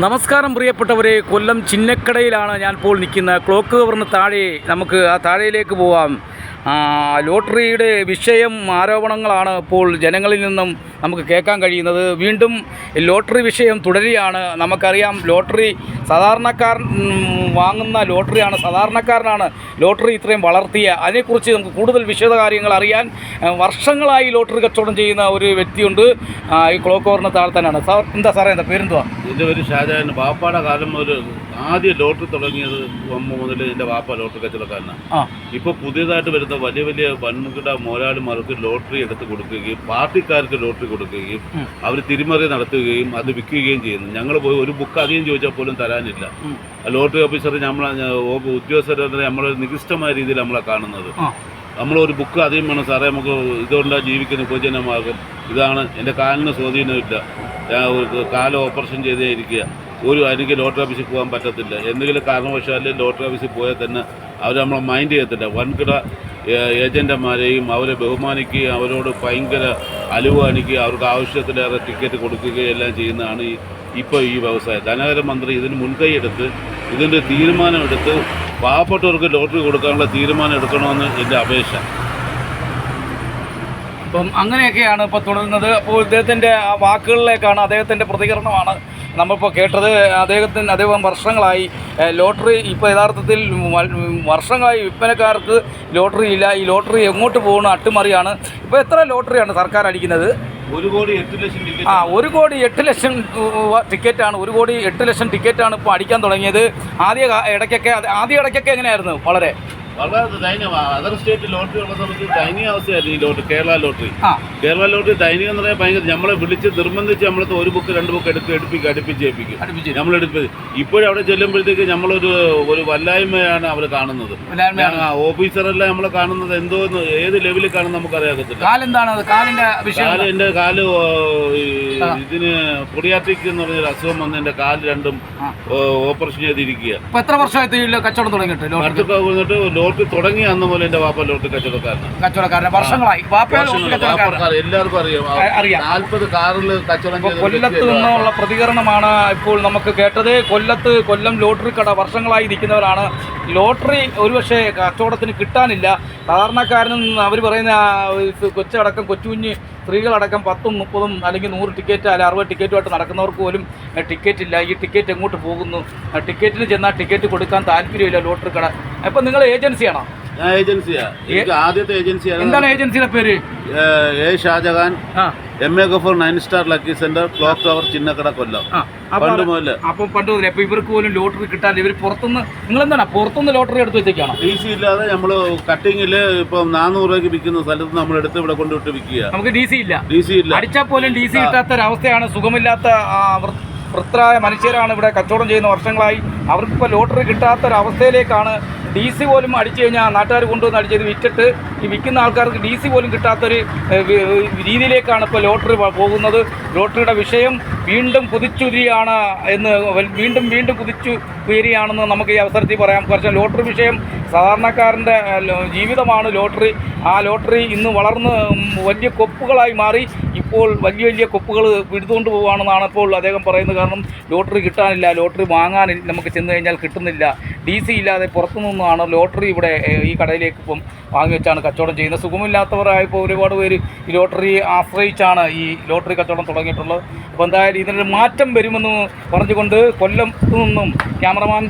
നമസ്കാരം പ്രിയപ്പെട്ടവരെ, കൊല്ലം ചിന്നക്കടയിലാണ് ഞാൻ ഇപ്പോൾ നിൽക്കുന്നത്. ക്ലോക്ക് ടവറിന് താഴെ നമുക്ക് ആ താഴെയിലേക്ക് പോവാം. ലോട്ടറിയുടെ വിഷയം ആരോപണങ്ങളാണ് ഇപ്പോൾ ജനങ്ങളിൽ നിന്നും നമുക്ക് കേൾക്കാൻ കഴിയുന്നത്. വീണ്ടും ലോട്ടറി വിഷയം തുടരുകയാണ്. നമുക്കറിയാം, ലോട്ടറി സാധാരണക്കാരൻ വാങ്ങുന്ന ലോട്ടറിയാണ്, സാധാരണക്കാരനാണ് ലോട്ടറി ഇത്രയും വളർത്തിയ. അതിനെക്കുറിച്ച് നമുക്ക് കൂടുതൽ വിശദകാര്യങ്ങൾ അറിയാൻ വർഷങ്ങളായി ലോട്ടറി കച്ചവടം ചെയ്യുന്ന ഒരു വ്യക്തിയുണ്ട് ഈ ക്ലോക്ക് ടവറിന് താഴെ തന്നെയാണ്. സാർ, എന്താ സാറേ, എന്താ പേരെന്തുവാ? എൻ്റെ ഒരു ഷാജഹാൻ. വാപ്പാടെ കാലം ഒരു ആദ്യം ലോട്ടറി തുടങ്ങിയത് മുതൽ എൻ്റെ വാപ്പ ലോട്ടറി കച്ചവടക്കാരനാണ്. ഇപ്പോൾ പുതിയതായിട്ട് വരുന്ന വലിയ വലിയ വൻകിട മുതലാളിമാർക്ക് ലോട്ടറി എടുത്ത് കൊടുക്കുകയും പാർട്ടിക്കാർക്ക് ലോട്ടറി കൊടുക്കുകയും അവർ തിരിമറി നടത്തുകയും അത് വിൽക്കുകയും ചെയ്യുന്നു. ഞങ്ങൾ പോയി ഒരു ബുക്ക് അധികം ചോദിച്ചാൽ പോലും തരാനില്ല. ലോട്ടറി ഓഫീസർ ഉദ്യോഗസ്ഥരെ നമ്മൾ നികൃഷ്ടമായ രീതിയിൽ നമ്മളെ കാണുന്നത്. നമ്മളൊരു ബുക്ക് അധികം വേണം സാറേ, നമുക്ക് ഇതുകൊണ്ടാണ് ജീവിക്കുന്ന ഉപജനമാർഗം, ഇതാണ് എൻ്റെ കാലിന് സ്വാധീനമില്ല, കാല് ഓപ്പറേഷൻ ചെയ്തേ ഇരിക്കുക, എനിക്ക് ലോട്ടറി ഓഫീസിൽ പോകാൻ പറ്റത്തില്ല, എന്തെങ്കിലും കാരണവശാൽ ലോട്ടറി ഓഫീസിൽ പോയാൽ തന്നെ അവർ നമ്മളെ മൈൻഡ് ചെയ്യത്തില്ല. വൻകിട ഏജൻറ്റന്മാരെയും അവരെ ബഹുമാനിക്കുകയും അവരോട് ഭയങ്കര അലുവ കാണിക്കുകയും അവർക്ക് ആവശ്യത്തിലേറെ ടിക്കറ്റ് കൊടുക്കുകയും എല്ലാം ചെയ്യുന്നതാണ് ഇപ്പോൾ ഈ വ്യവസായം. ധനകാര്യമന്ത്രി ഇതിന് മുൻകൈയെടുത്ത് ഇതിൻ്റെ തീരുമാനമെടുത്ത് പാവപ്പെട്ടവർക്ക് ലോട്ടറി കൊടുക്കാനുള്ള തീരുമാനം എടുക്കണമെന്ന് എൻ്റെ അപേക്ഷ. അപ്പം അങ്ങനെയൊക്കെയാണ് ഇപ്പോൾ തുടരുന്നത്. അപ്പോൾ ഇദ്ദേഹത്തിൻ്റെ ആ വാക്കുകളിലേക്കാണ്, അദ്ദേഹത്തിൻ്റെ പ്രതികരണമാണ് നമ്മളിപ്പോൾ കേട്ടത്. അദ്ദേഹം വർഷങ്ങളായി ലോട്ടറി, ഇപ്പോൾ യഥാർത്ഥത്തിൽ വർഷങ്ങളായി വിൽപ്പനക്കാർക്ക് ലോട്ടറി ഇല്ല. ഈ ലോട്ടറി എങ്ങോട്ട് പോകുന്ന അട്ടിമറിയാണ്. ഇപ്പോൾ എത്ര ലോട്ടറിയാണ് സർക്കാർ അടിക്കുന്നത്? 1,08,00,000 1,08,00,000 ടിക്കറ്റാണ്. 1,08,00,000 ടിക്കറ്റാണ് ഇപ്പോൾ അടിക്കാൻ തുടങ്ങിയത്. ആദ്യ ഇടയ്ക്കൊക്കെ എങ്ങനെയായിരുന്നു? വളരെ ദയനീയമാണ്. അതർ സ്റ്റേറ്റ് ലോട്ടറി ഉള്ള സമയത്ത് ദയനീയ അവസ്ഥയായിരുന്നു ഈ ലോട്ടറി. കേരള ലോട്ടറി ദയനീയം എന്ന് പറയാൻ ഭയങ്കര നമ്മളെ വിളിച്ച് നിർബന്ധിച്ച് നമ്മളത്തെ ഒരു ബുക്ക് 2 ബുക്ക് അടുപ്പിച്ചേൽപ്പിക്കും. നമ്മളെടുപ്പ് ഇപ്പോഴും അവിടെ ചെല്ലുമ്പോഴത്തേക്ക് നമ്മളൊരു വല്ലായ്മയാണ് അവർ കാണുന്നത്. ഓഫീസറെല്ലാം നമ്മളെ കാണുന്നത് എന്തോ ഏത് ലെവലിൽ കാണുന്ന നമുക്കറിയാകത്തില്ല. എൻ്റെ കാല് ഇതിന് പൊടിയാട്രിക് എന്ന് പറഞ്ഞൊരു അസുഖം വന്ന് എൻ്റെ കാല് രണ്ടും ഓപ്പറേഷൻ ചെയ്തിരിക്കുക. എത്ര വർഷമായിട്ട് കച്ചവടം തുടങ്ങിയിട്ട്? ലോട്ടറി തുടങ്ങി അന്ന് പോലെ എൻ്റെ വാപ്പ ലോട്ടറി കച്ചവടക്കാരൻ വർഷങ്ങളായി. എല്ലാവർക്കും അറിയാം. 40 കാറിൽ കച്ചവടം. കൊല്ലത്ത് നിന്നുള്ള പ്രതികരണമാണ് ഇപ്പോൾ നമുക്ക് കേട്ടത്. കൊല്ലം ലോട്ടറി കട വർഷങ്ങളായി ഇരിക്കുന്നവരാണ്. ലോട്ടറി ഒരുപക്ഷെ കച്ചവടത്തിന് കിട്ടാനില്ല. സാധാരണക്കാരനും അവർ പറയുന്ന കൊച്ചടക്കം കൊച്ചുകുഞ്ഞ് സ്ത്രീകളടക്കം 10, 30 അല്ലെങ്കിൽ 100 ടിക്കറ്റ് അല്ലെങ്കിൽ 60 ടിക്കറ്റുമായിട്ട് നടക്കുന്നവർക്ക് പോലും ടിക്കറ്റില്ല. ഈ ടിക്കറ്റ് എങ്ങോട്ട് പോകുന്നു? ടിക്കറ്റിന് ചെന്നാൽ ടിക്കറ്റ് കൊടുക്കാൻ താല്പര്യമില്ല ലോട്ടറി കട. അപ്പം നിങ്ങൾ ഏജൻസിയാണോ? ഞാൻ ഏജൻസിയാണ്. ആദ്യത്തെ ഏജൻസിയാണ്. എന്താണ് ഏജൻസിയുടെ പേര്? A Shajahan, MA Gafoor, 9 star lucky centre, clock tower, Chinnakkada, Kollam. പണ്ട് മുതൽ. അപ്പം പണ്ട് മുതൽ. അപ്പോൾ ഇവർക്ക് പോലും ലോട്ടറി കിട്ടാൻ ഇവർ പുറത്തുനിന്ന്, നിങ്ങളെന്താണ് പുറത്തുനിന്ന് ലോട്ടറി എടുത്ത് വെച്ചേക്കാണോ? DC ഇല്ലാതെ നമ്മൾ കട്ടിങ്ങിൽ ഇപ്പം 400 രൂപയ്ക്ക് വിൽക്കുന്ന സ്ഥലത്ത് നമ്മൾ എടുത്ത് ഇവിടെ കൊണ്ടുവിട്ട് വിൽക്കുക. നമുക്ക് DC ഇല്ല. അടിച്ചാൽ പോലും DC കിട്ടാത്തൊരവസ്ഥയാണ്. സുഖമില്ലാത്ത വൃത്തരായ മനുഷ്യരാണ് ഇവിടെ കച്ചവടം ചെയ്യുന്ന വർഷങ്ങളായി. അവർക്കിപ്പോൾ ലോട്ടറി കിട്ടാത്തൊരവസ്ഥയിലേക്കാണ്. DC പോലും അടിച്ചു കഴിഞ്ഞാൽ നാട്ടുകാർ കൊണ്ടുവന്ന് അടിച്ചത് വിറ്റിട്ട് ഈ വിൽക്കുന്ന ആൾക്കാർക്ക് DC പോലും കിട്ടാത്തൊരു രീതിയിലേക്കാണ് ഇപ്പോൾ ലോട്ടറി പോകുന്നത്. ലോട്ടറിയുടെ വിഷയം വീണ്ടും കുതിച്ചുയരുകയാണ് വീണ്ടും കുതിച്ചുയരുകയാണെന്ന് നമുക്ക് ഈ അവസരത്തിൽ പറയാം. കുറച്ച് ലോട്ടറി വിഷയം സാധാരണക്കാരൻ്റെ ജീവിതമാണ് ലോട്ടറി. ആ ലോട്ടറി ഇന്ന് വളർന്ന് വലിയ കൊപ്പുകളായി മാറി. ഇപ്പോൾ വലിയ കൊപ്പുകൾ പിടിച്ചുകൊണ്ട് പോകുകയാണെന്നാണ് ഇപ്പോൾ അദ്ദേഹം പറയുന്നത്. കാരണം ലോട്ടറി കിട്ടാനില്ല, ലോട്ടറി വാങ്ങാൻ നമുക്ക് ചെന്ന് കഴിഞ്ഞാൽ കിട്ടുന്നില്ല. DC ഇല്ലാതെ പുറത്തുനിന്നാണ് ലോട്ടറി ഇവിടെ ഈ കടയിലേക്ക് ഇപ്പം വാങ്ങി വെച്ചാണ് കച്ചവടം ചെയ്യുന്നത്. സുഖമില്ലാത്തവരായപ്പോൾ ഒരുപാട് പേര് ഈ ലോട്ടറിയെ ആശ്രയിച്ചാണ് ഈ ലോട്ടറി കച്ചവടം തുടങ്ങിയിട്ടുള്ളത്. അപ്പോൾ എന്തായാലും ഇതിനൊരു മാറ്റം വരുമെന്ന് പറഞ്ഞുകൊണ്ട് കൊല്ലത്തു നിന്നും ക്യാമറമാൻ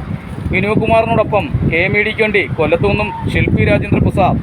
വിനോദ് കുമാറിനോടൊപ്പം KMEDക്ക് വേണ്ടി കൊല്ലത്തു നിന്നും ശില്പി രാജേന്ദ്ര പ്രസാദ്.